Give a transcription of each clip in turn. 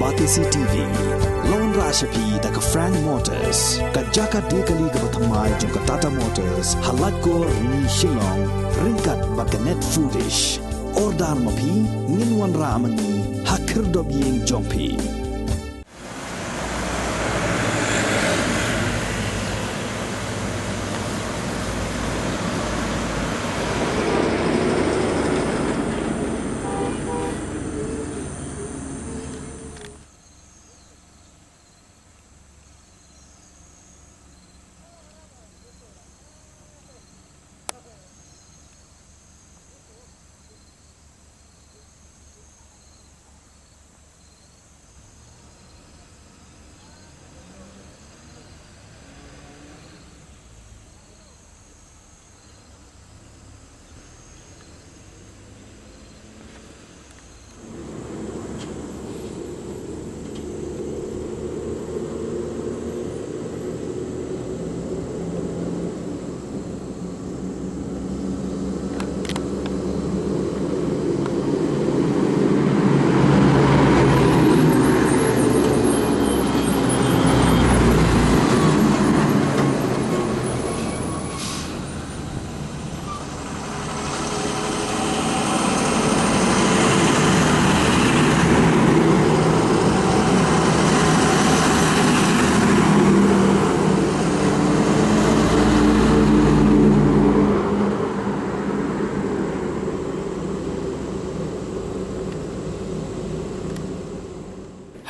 Batisi TV. Lone Rashapi da ka Frank Motors. Ka Jaka Dekali ka Batamai jong ka Tata Motors. Halat ko ni Shillong. Ringkat bakanet foodish. Ordar mapi Ninwan Ramani. Hakir dobiyeng jongpi.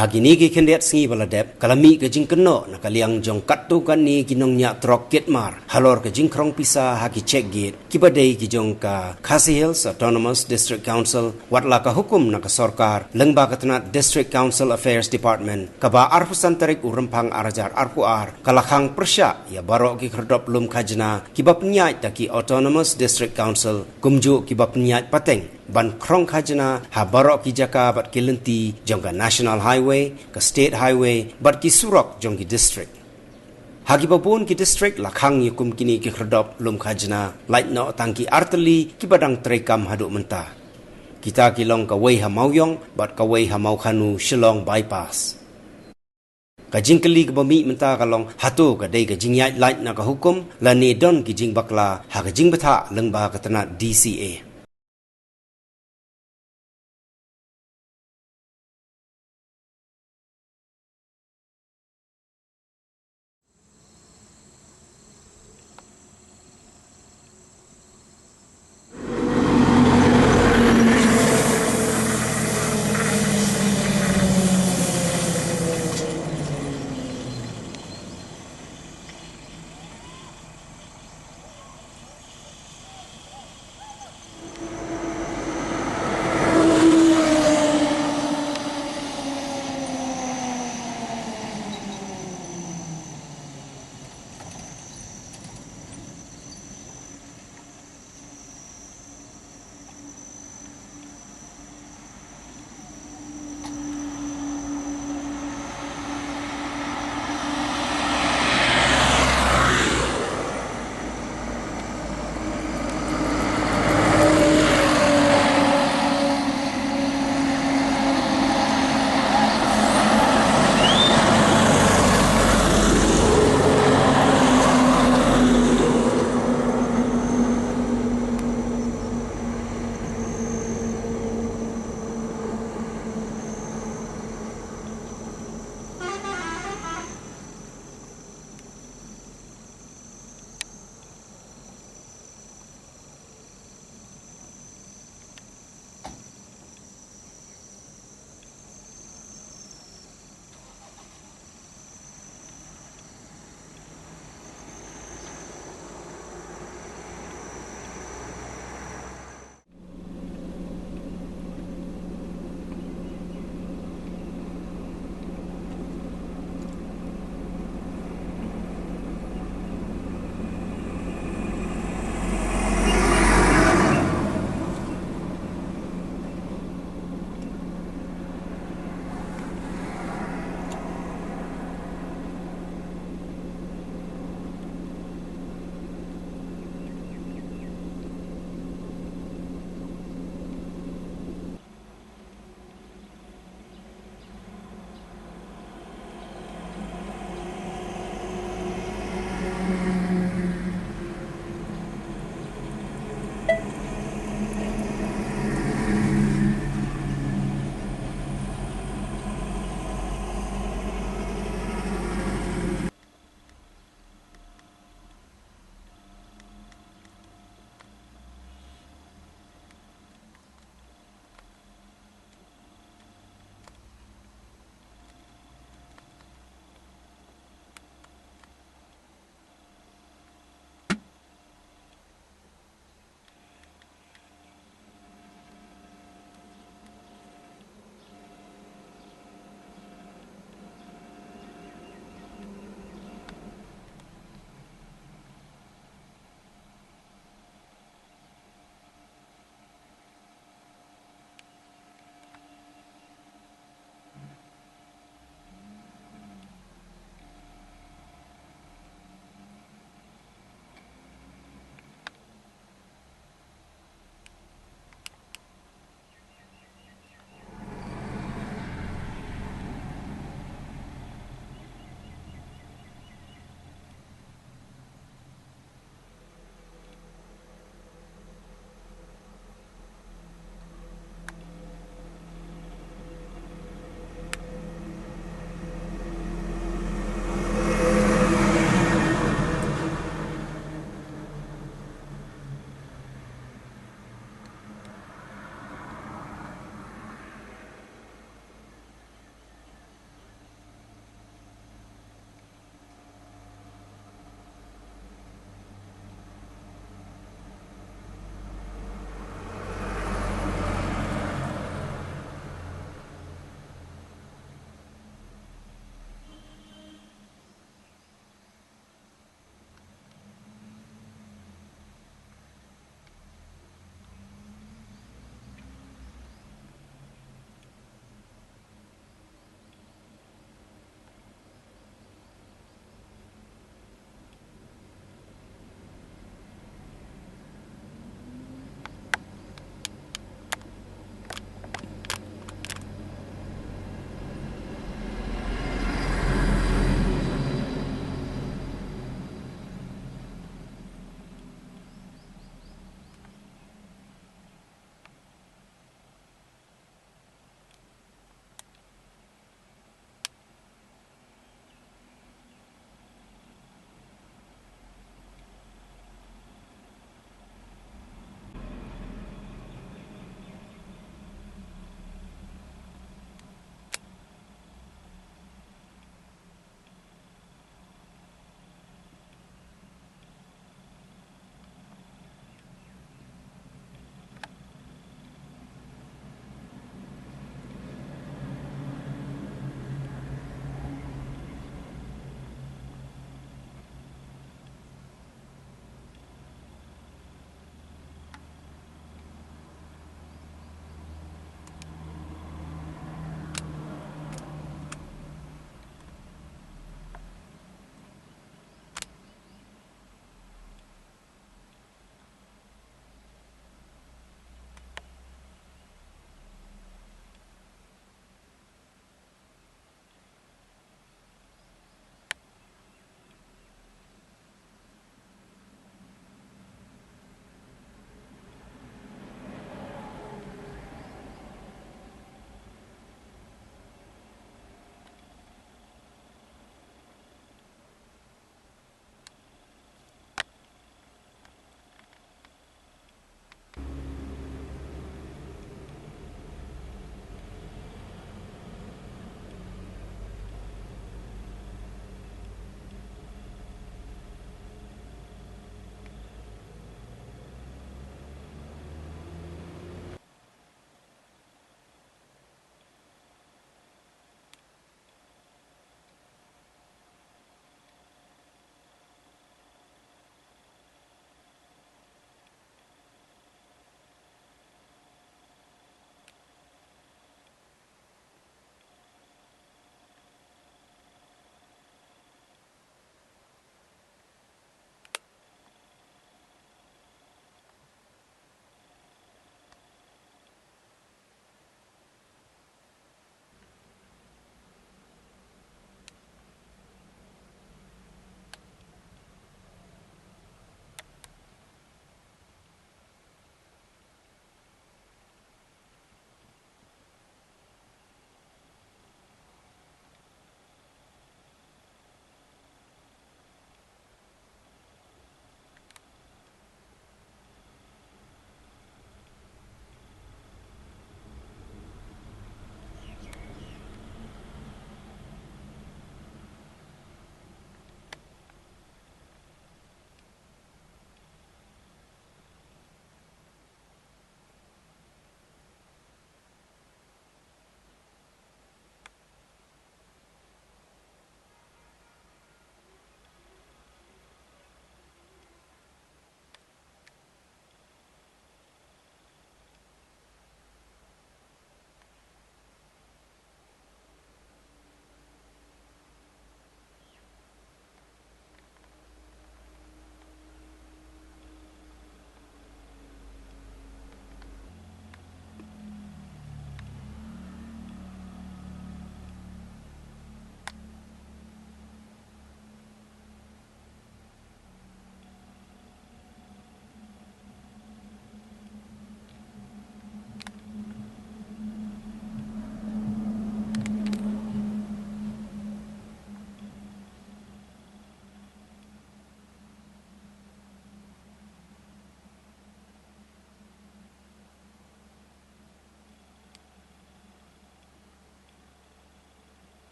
Hagini ki kendet singi baladep kalami ke jing keno na kaliang jong katu kan ni kinong nya trok gate mar halor ke jing krong pisa hagi check gate kibadei ki jong ka Khasi Hills Autonomous District Council watla ka hukum na ka sorkar lengba katna District Council Affairs Department kaba arpusan tarik urempang arajar arpuar kalakhang persya ya baro ki kherdop lum khajna kiba penyai ta ki Autonomous District Council kumju kiba penyai pateng ban krong khajna ha baro ki jaka bat kilenti jong ka National Highway ka State Highway bat ki surok jong ki district hagi babun ki district lakhang yukum kini ki kherdop lum khajna light no tangki arteli ki badang trekam haduk mentah kita kilong ka wei hamauyong bat ka wei hamau khanu Shillong bypass ka jingkeli ka bami mentah kalong hatu ka dei ka jingyai light na ka hukum la ne don ki jing bakla ha ka jing betha lengba ka tana DCA